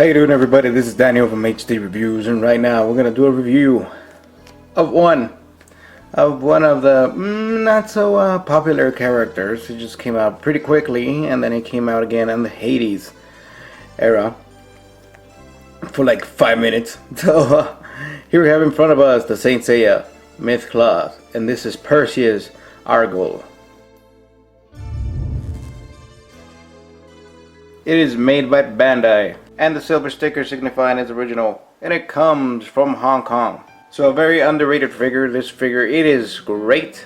How you doing, everybody? This is Daniel from HD Reviews, and right now we're gonna do a review of one of the not so popular characters. He just came out pretty quickly, and then he came out again in the Hades era for like 5 minutes. So here we have in front of us the Saint Seiya Myth Cloth, and this is Perseus Argol. It is made by Bandai, and the silver sticker signifying its original, and it comes from Hong Kong. So a very underrated figure. This figure, it is great.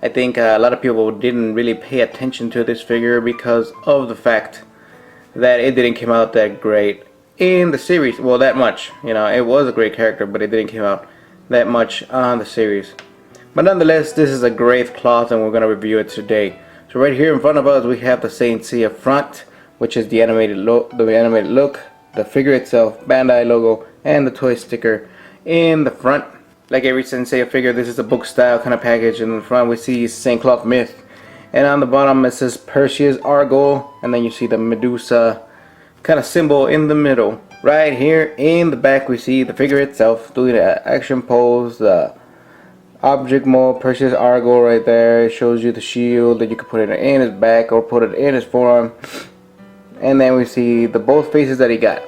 I think a lot of people didn't really pay attention to this figure because of the fact that it didn't come out that great in the series. Well, that much, you know, it was a great character, but it didn't come out that much on the series. But nonetheless, this is a great cloth, and we're going to review it today. So right here in front of us, we have the Saint Seiya front, which is the animated look, the figure itself, Bandai logo, and the toy sticker in the front. Like every Saint Seiya figure, this is a book style kind of package. In the front we see Saint Cloth Myth, and on the bottom it says Perseus Argol, and then you see the Medusa kind of symbol in the middle. Right here in the back we see the figure itself doing the action pose, the object mode, Perseus Argol right there. It shows you the shield that you can put it in his back or put it in his forearm. And then we see the both faces that he got.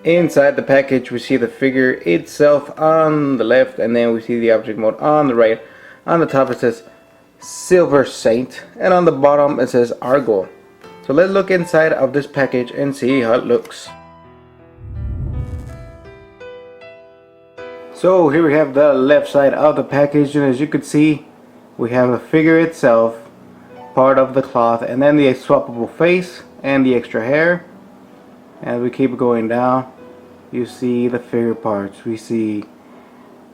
Inside the package we see the figure itself on the left, and then we see the object mode on the right. On the top it says Silver Saint, and on the bottom it says Argol. So let's look inside of this package and see how it looks. So here we have the left side of the package, and as you can see we have the figure itself, part of the cloth, and then the swappable face and the extra hair. As we keep going down, you see the figure parts. We see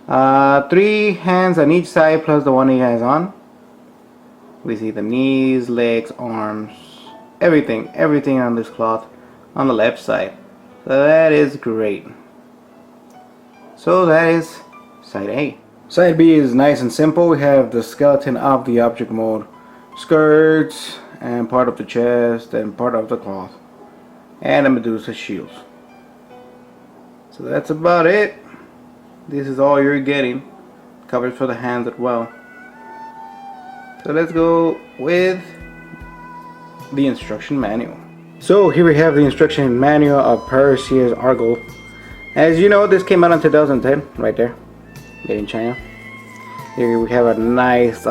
3 hands on each side plus the one he has on. We see the knees, legs, arms, everything on this cloth on the left side. So that is great. So that is side A. Side B is nice and simple. We have the skeleton of the object mode, skirts, and part of the chest, and part of the cloth, and a Medusa shield. So that's about it. This is all you're getting. Covers for the hands as well. So let's go with the instruction manual. So here we have the instruction manual of Perseus Argol. As you know, this came out in 2010, right there, made in China. Here we have a nice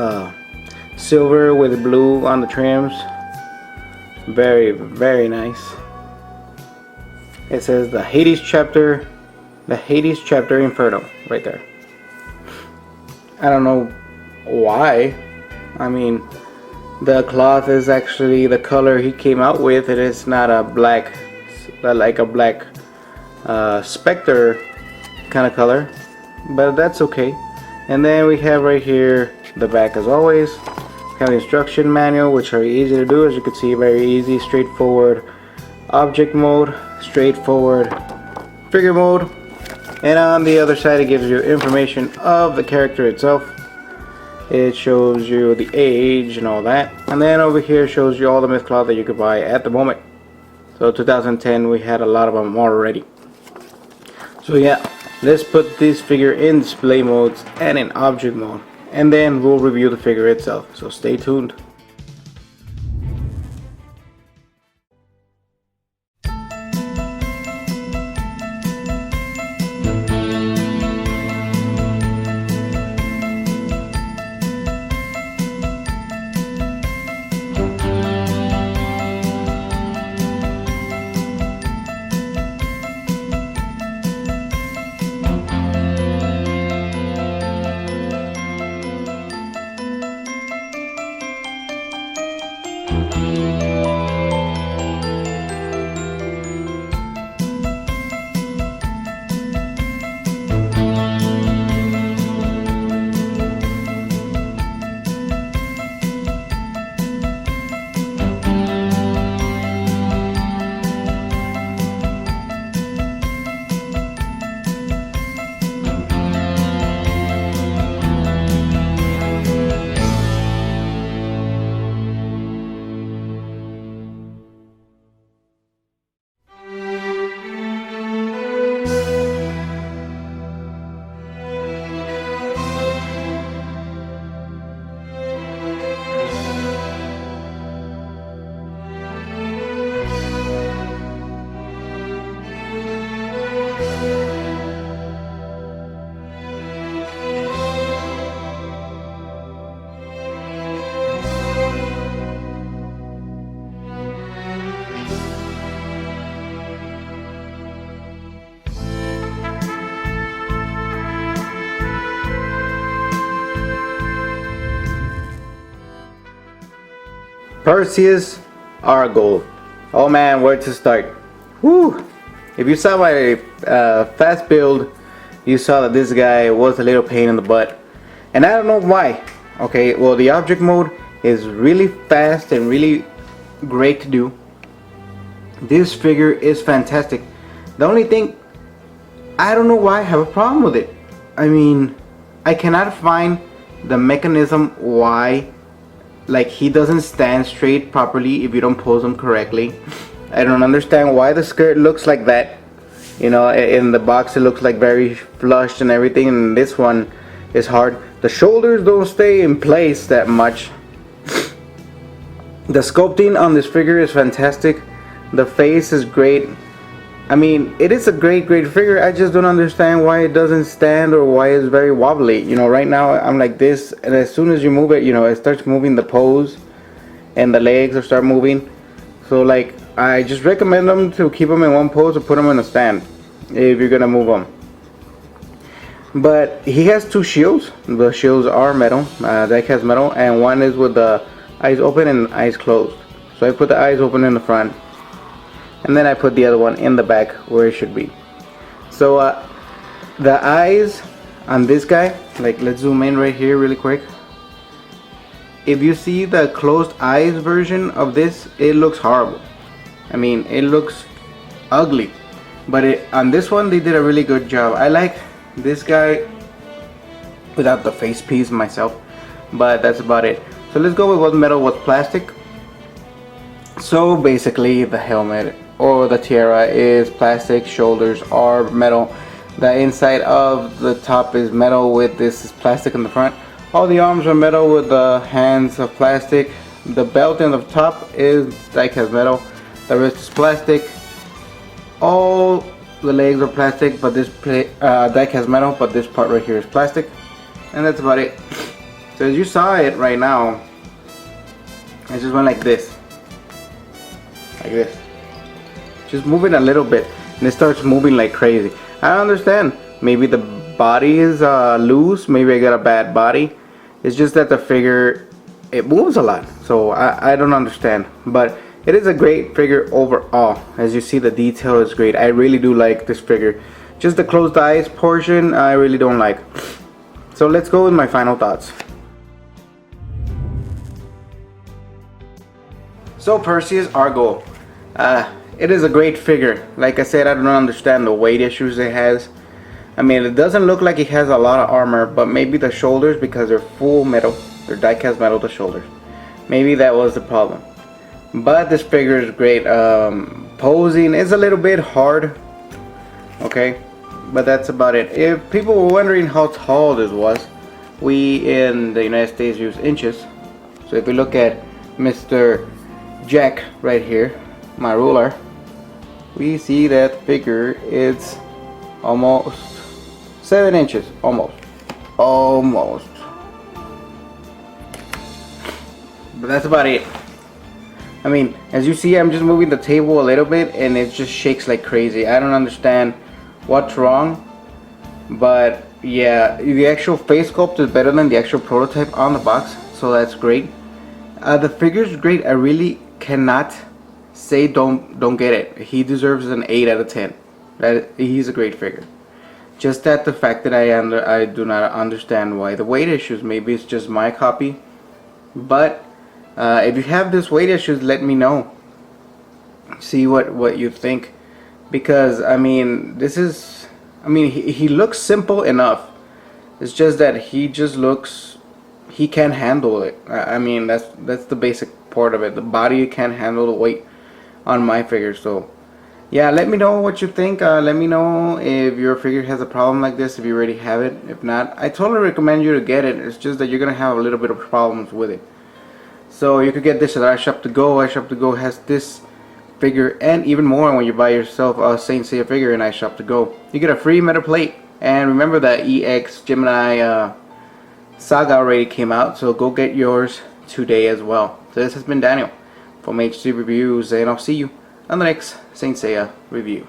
silver with blue on the trims. Very, very nice. It says the Hades chapter Inferno right there. I don't know why. I mean, the cloth is actually the color he came out with. It is not a black, like a black specter kind of color, but that's okay. And then we have right here the back, as always. We have the instruction manual, which are easy to do. As you can see, very easy, straightforward object mode, straightforward figure mode, and on the other side it gives you information of the character itself. It shows you the age and all that, and then over here shows you all the myth cloth that you could buy at the moment. So 2010 we had a lot of them already. So yeah, let's put this figure in display modes and in object mode, and then we'll review the figure itself. So stay tuned. Perseus Argol. Oh man, where to start? Woo! If you saw my fast build, you saw that this guy was a little pain in the butt. And I don't know why. Okay, well, the object mode is really fast and really great to do. This figure is fantastic. The only thing, I don't know why I have a problem with it. I mean, I cannot find the mechanism why, like, he doesn't stand straight properly if you don't pose him correctly. I don't understand why the skirt looks like that. You know, in the box it looks like very flushed and everything, and this one is hard. The shoulders don't stay in place that much. The sculpting on this figure is fantastic. The face is great. I mean, it is a great figure. I just don't understand why it doesn't stand or why it's very wobbly. You know, right now I'm like this, and as soon as you move it, you know, it starts moving the pose and the legs will start moving. So like, I just recommend them to keep them in one pose or put them in a stand if you're gonna move them. But he has two shields. The shields are metal. Deck has metal, and one is with the eyes open and eyes closed. So I put the eyes open in the front, and then I put the other one in the back where it should be. So the eyes on this guy, like, let's zoom in right here really quick. If you see the closed eyes version of this, it looks horrible. I mean, it looks ugly. But on this one, they did a really good job. I like this guy without the face piece myself, but that's about it. So let's go with what's metal, what's plastic. So basically, the helmet or the tiara is plastic, shoulders are metal, the inside of the top is metal with this is plastic in the front. All the arms are metal with the hands of plastic. The belt in the top is die-cast metal. The rest is plastic. All the legs are plastic, but this die-cast metal, but this part right here is plastic. And that's about it. So as you saw it right now, it just went like this. Like this. Just move it a little bit, and it starts moving like crazy. I don't understand. Maybe the body is loose. Maybe I got a bad body. It's just that the figure, it moves a lot. So I don't understand. But it is a great figure overall. As you see, the detail is great. I really do like this figure. Just the closed eyes portion, I really don't like. So let's go with my final thoughts. So Perseus Argol. It is a great figure. Like I said, I don't understand the weight issues it has. I mean, it doesn't look like it has a lot of armor, but maybe the shoulders, because they're full metal, they're die-cast metal, the shoulders. Maybe that was the problem. But this figure is great. Posing is a little bit hard. Okay, but that's about it. If people were wondering how tall this was, we in the United States use inches. So if we look at Mr. Jack right here, my ruler, we see that figure is almost 7 inches. Almost. But that's about it. I mean, as you see, I'm just moving the table a little bit and it just shakes like crazy. I don't understand what's wrong, but yeah, the actual face sculpt is better than the actual prototype on the box, so that's great. The figure's great. I really cannot say don't get it. He deserves an 8 out of 10. He's a great figure. Just that the fact that I do not understand why the weight issues. Maybe it's just my copy, but if you have this weight issues, let me know. See what you think, because I mean, this is, I mean, he looks simple enough. It's just that he just looks, he can't handle it. I mean, that's the basic part of it. The body can't handle the weight on my figure. So yeah, let me know what you think. Let me know if your figure has a problem like this, if you already have it. If not, I totally recommend you to get it. It's just that you're gonna have a little bit of problems with it. So you could get this at iShop2Go. iShop2Go has this figure and even more when you buy yourself a Saint Seiya figure in iShop2Go. You get a free metal plate. And remember that EX Gemini Saga already came out, so go get yours today as well. So this has been Daniel from HC Reviews, and I'll see you on the next Saint Seiya review.